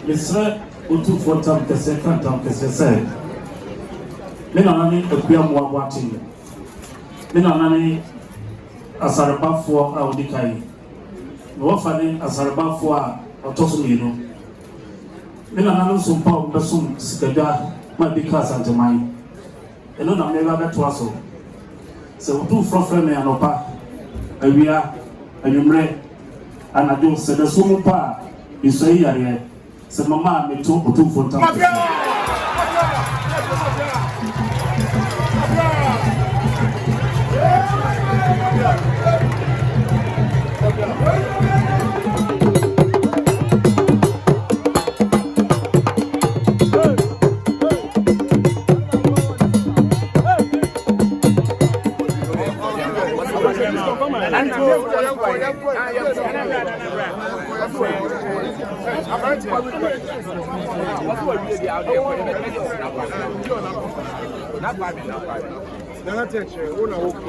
Mr. Utu for Tom Cassetta, Tom Cassetta. Menani, a Piam watching. Menani, Asaraba for Audikai. Wafani, Asaraba for Autosumino. Menani, some pound, Basum, Skada, might be cast at mine. And on a mega to us. So, two from Frame and Opa, a we are, and you may, and I do say the Sumu Pa is a year. So, Mamma, me two for time.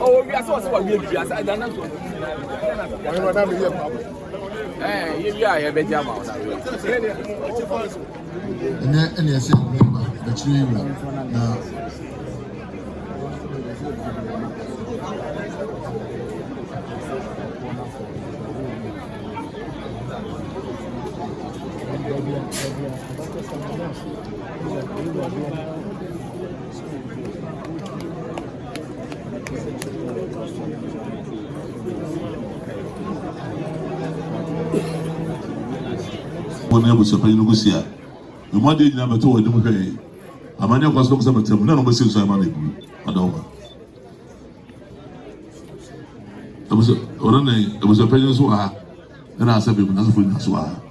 Oh, we are so what we are. I don't know. Yeah, I bet you about and yes, the tree now. When I was a Penusia, the one day number 2 in the way. A man was not some time, none of us is a money. Adoma. There was a Penusia, and I said, we must win as well.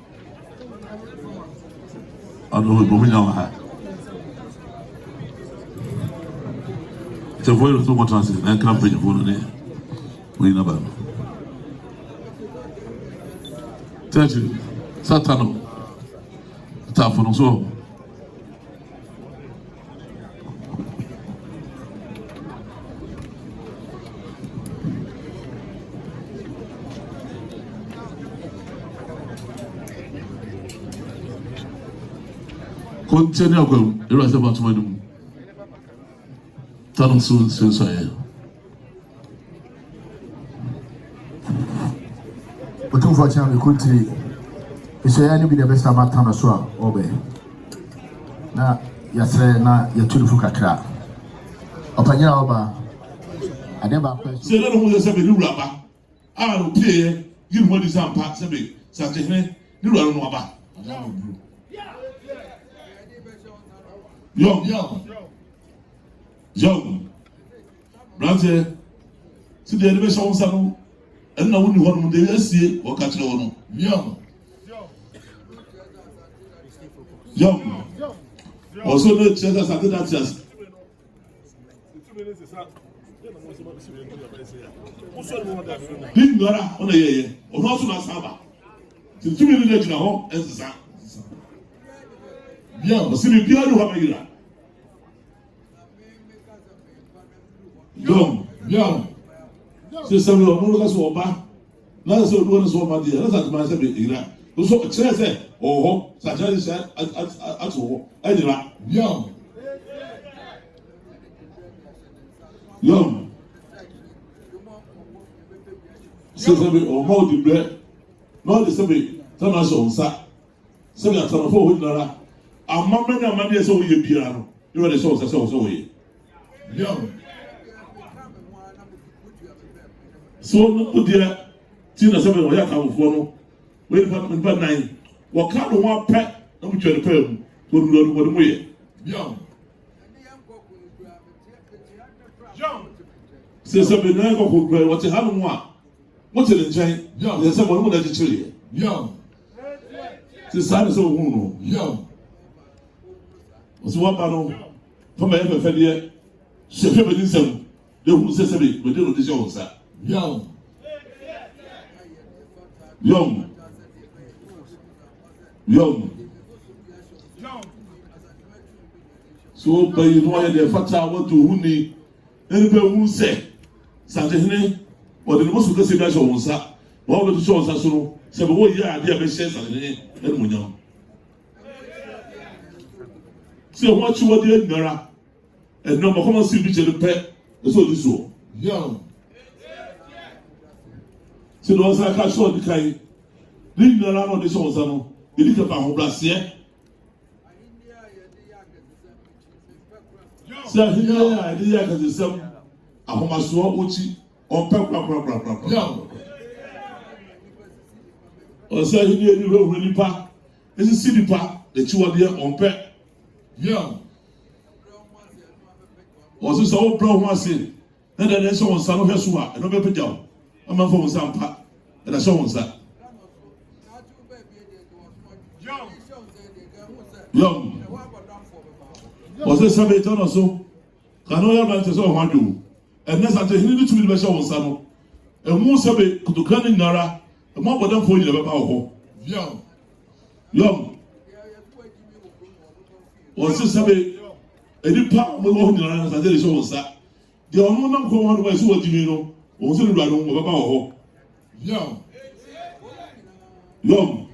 I don't know what we have. It's a void of so much transit, and campaign of one day. We know about it. Thank you. Satano. Tafono so. Continue agora, eu acho que vou tomar um. Tá no sul, seu aí. O tu vai chamar country. Isso é nível de besta mata na sua obe. Na yasre na yatulufu kakra. Opanya oba. Adeba kwa. Se não mo se be ni uraba. Ah no pie, you mo di sampa se be. Sa je ne ni uraba no aba. Young. Brother, see the elevation on Sanu, and now when you want to see or catch on. Young. Also, the churches are that just. Didn't Nora on a year, or not to Saba. To 2 minutes now, as the sun. Young, see me, Piano Hamira. Young. Se Samuel, no longer so bad. Not so doing so much. That's at my seven. So, say, oh, such as said at all. Anyway, young. Say, or more the bread. Not the same. Thomas on Sat. 7 at 4 with Nora. A mamma and money is over your piano. You are the source of so way. Young. So, no, dear, Tina 7 or Yaka for wait for 9. What kind of one pet? No, which are the film to do what way. Young. Say something, I go for what you haven't want. What's it in China? Young, there's someone who doesn't chill you. Young. The sun is so warm. Young. What's one panel from my ever failure? She never did some. They who says something, but they don't deserve that. Young. So, by you know, the factor want to win anybody who say, Saturday, or the most of the guys on Sat, all the shows are so, 7 years, I dare be says, and Munyan. See what you want the Nara and no more common see which the pet. That's what this was. Young. See the ones I catch on the kind. Leave the around on this one, Zano. You look about home last year. See, I hear that the same. I want my sword, Uchi, or Papa. Young. Or say, he near the road, really pa. It's a city pa, the two are there on pet. Young. Or this old brown one say, then there's someone son of Hesua, and no paper job. I'm a phone sampa, and I saw one sir. Young. Was this Saturday or so? Can all your answers all want you? And next until he needed to be the show on Sano. And more Sabe could clan in Nara, and more than for you about Young. Young. Was this Sabe? A deep part will hold in Nara as I show that. The only one who wants to what you know, was in the room about Young. Young.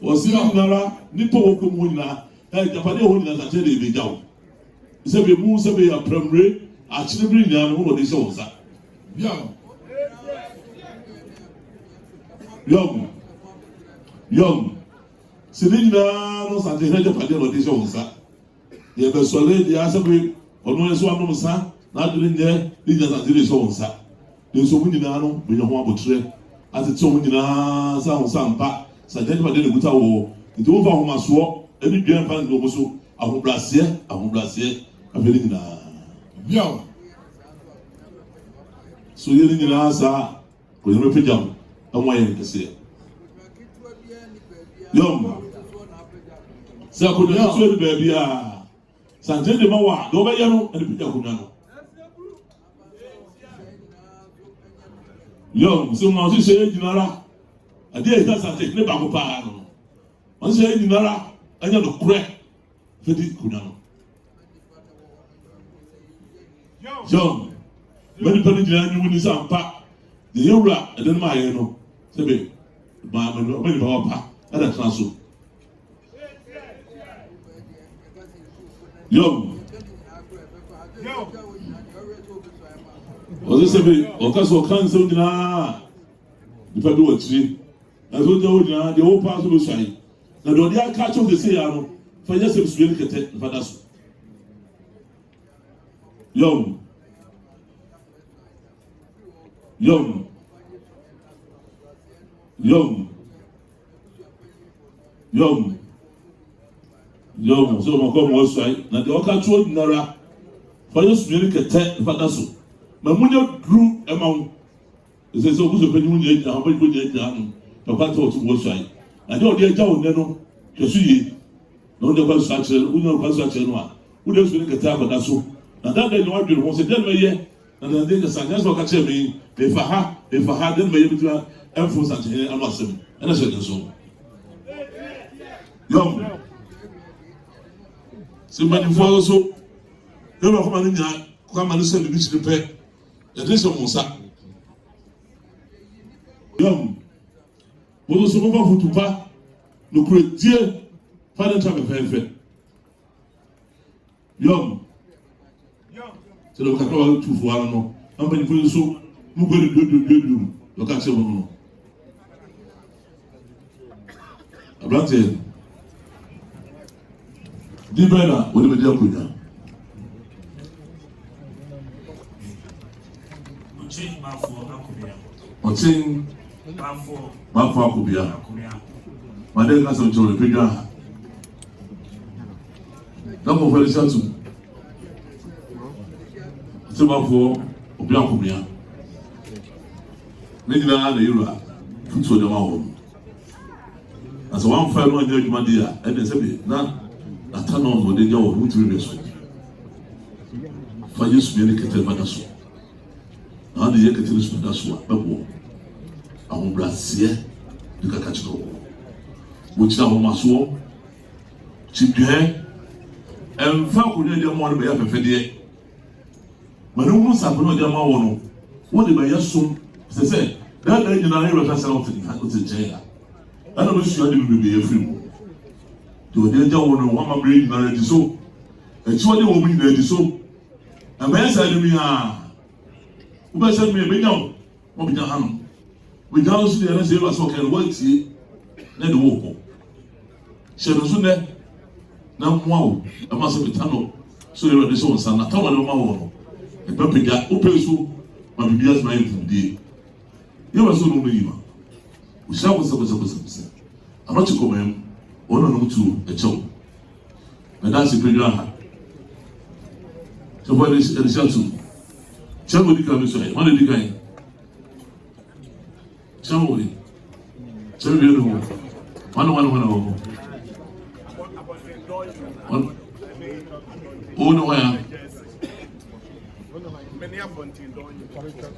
Was young Nara, Nippo Kumuna, and Japani Hona as I tell you, down. Say, we move away a primary, actually bring down all of this also. Young. Young. Young. Selina knows at the head of this also. You have a solid, the answer or no, as one of son, not doing there, leaders at this also. There's so many now, we don't want to trade. As it's so many now, some back. So then, what did the good war? It over whom I swore, every grandfather also. I will blast here, I'm feeling na. Young. So you're in the answer, when you repeat them, I'm waiting to say. Young. So I could not swear the baby. Sanjay de Mawa, no way, and the Peter Kunano. Young, so now you say, Nara. A day that's a technique of Pano. Once you say, Nara, I know the crack. Fedi Kunano. Young, many penny you win his arm pack. The Yura and then my no. Say, my many papa, and a transfer. Young. Was this a bit or castle cancel dinner? If I do a tree, I told you the whole part of the side. Now, don't you catch up the say, for just a really get for us. Young. Young. Young. Young. Young. So, my come was right. Now, the Oka told Nara for just really get for us. But when you drew among, it says, so who's a penny, how many good days down, the part of was right. I don't dare down, no, to see. No, the construction, who know construction one. Who does really get for us? And that day, no one was a dead way, and then the Sagas were catching me. If I had them, maybe to enforce such a muscle, and I said so. Young. Somebody follows so. Never come and listen to this repair. It is a Musa. Young. What was the move to pa? No great dear. Father, time of fair. Young. So look at all 2 for no. How many people so move going to do? Look at you. A brother. Dibena, what do we do with them? Watching Bafo Akubia. My dear cousin, to repeat that. Number for the Satu. Bafo Akubia. Maybe I had a euro. Put to the mouth. As a 1 5 1 year, my dear, and they say, now, I turn on what they go, who to be so. For you, Spirit, get a manasso. Now the Yakatis for that's what Babo. I won't blast here, you can catch no. Which now must walk. Chip your hair, and found could you want to be up a fed. When no one's up on your mouth, what did I assume? They say, that day in our area, that's out in the jail. I don't wish you had to be a free. to the angel one mama brain na ready so e chi wode wo mu na ready so na me say dem ya wo be say me be nyaw mo be hanu we down so the say so can what tie na de wo ko she no so ne na mo awo e ma so betano so you ready so nsa na tawo le ma wo no e be pega o pe so ma bibia so na yefudie you was so no me yima we shall was amachi komem ono no mutu e chew na dance program ha so what is the result chew di ka mi so e one di kan chew di chew bi no one oh no ya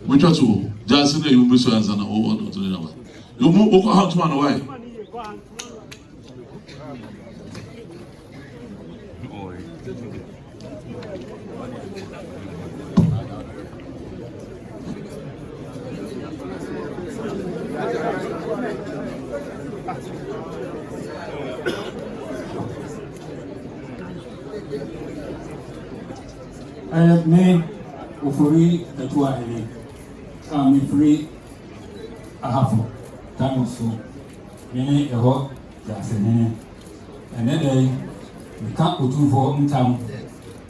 which was just say you miss answer na oh no to na you mo ko how to man why me ufuri etua ele me free ahafo tano so me eho ya senene ene dai me ka otufo ntam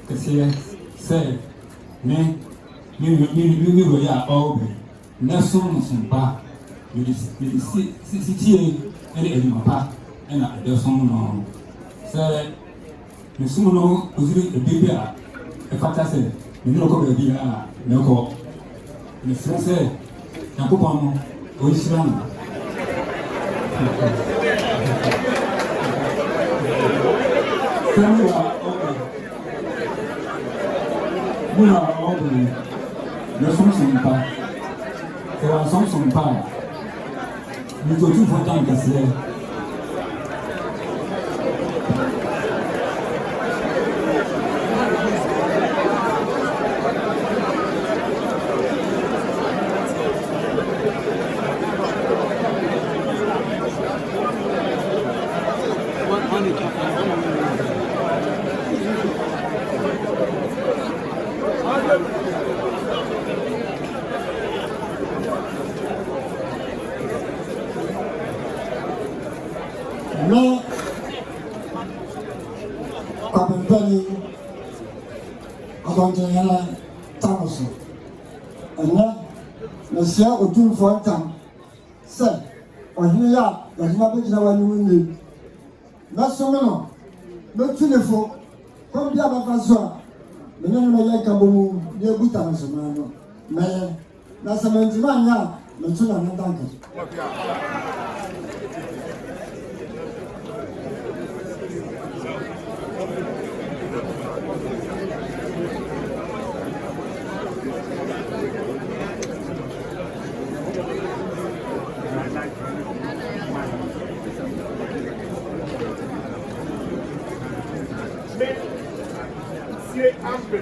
kese se me ro ya obe na so nsumpa me si tie ene eni mapa ena ade so no se me sumo no ozuri ebebe a efata se me no ko be a me ko me se yakopon o islam Samuel muna obi le son pas c'est la son pas nous tout faut tant que c'est No, Pabambani, Abandonella, Thomas, and then Monsieur O'Toole for a time said, or here, there's nothing that one need. That's so no, no telephone, come the other person. The name of my Kabu, near Butans, man, that's a man, the two and a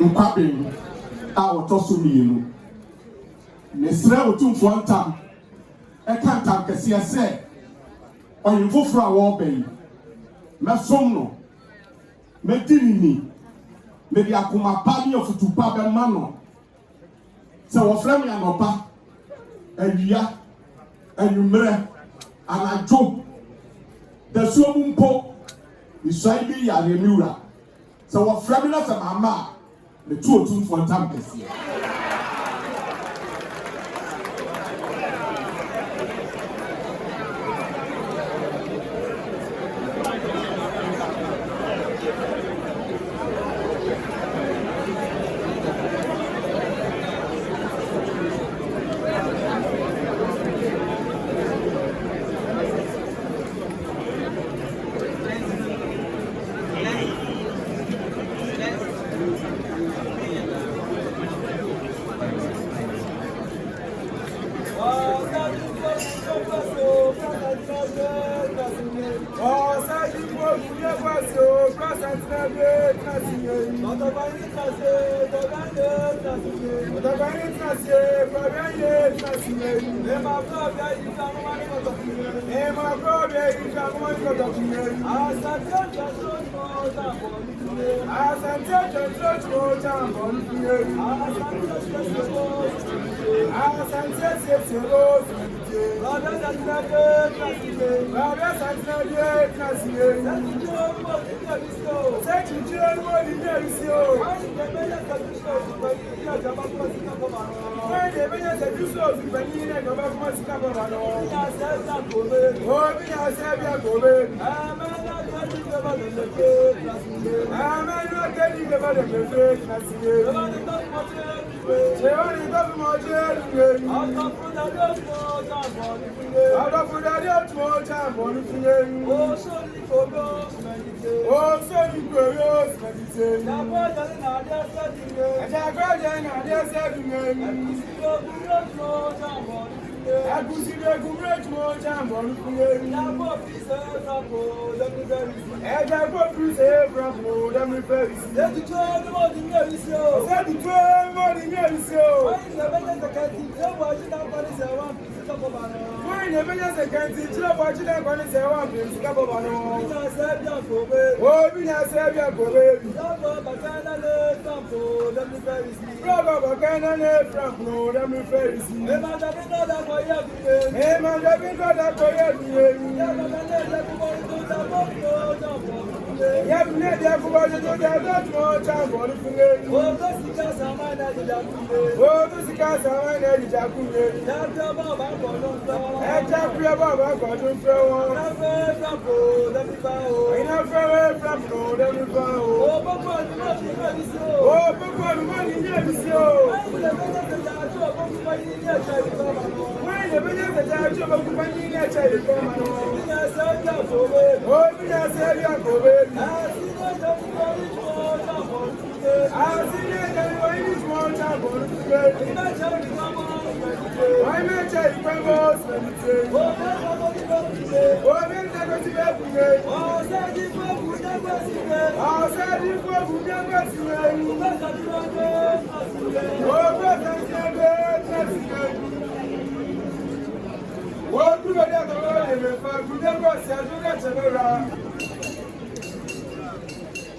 Nkwaben a wɔtɔ so mmienu mesrɛ otumfoɔ ntam ɛka ntam kɛseɛ sɛ ɔyɛ foforɔ a wɔreba yi mɛsom no mɛdi ne ni mɛde akoma pa ne afutu pa bɛma no sɛ wɔfrɛ me anɔpa awia anwummerɛ anadwo dasuo mu mpo mesuae bi yare me wura sɛ wɔfrɛ me na sɛ mama a metu otumfoɔ ntam kɛseɛ Ema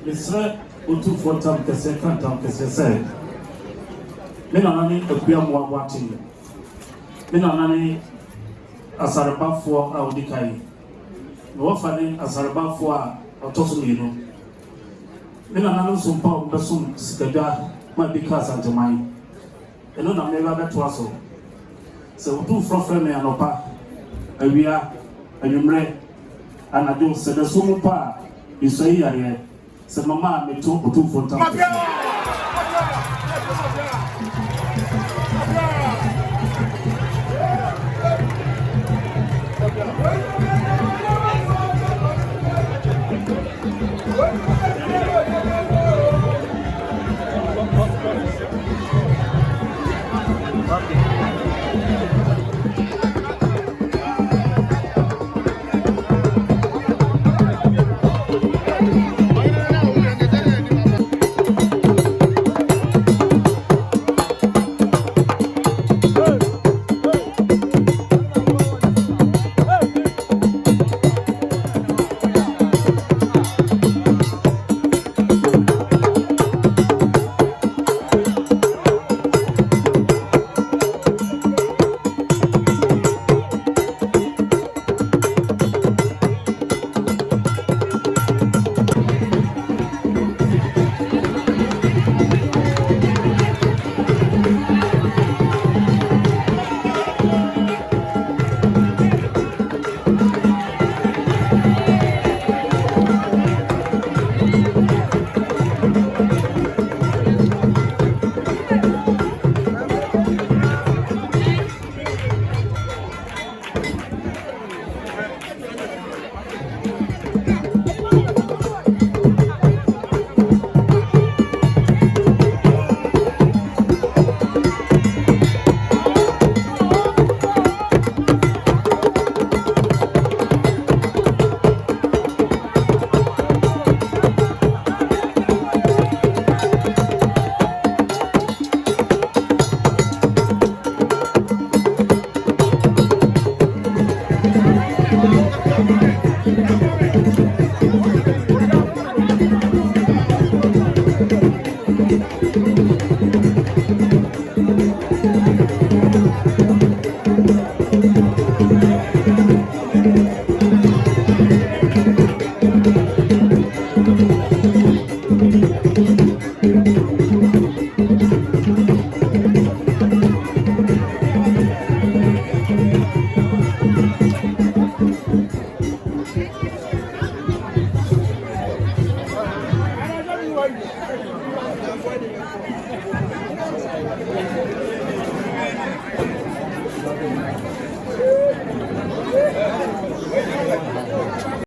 Mr. Utu for Tam Kesefan Tam Kesese. Menanani Opia Mwabati. Menanani Asaraba for Audikai. Wafani Asaraba for Autosumino. Menanani Sumpa Besum Skada, my because at mine. And on a mega betwaso. So, two from Frame and Opa. And we are a numre. And I do say the Sumupa is a year. Se mama me to for time.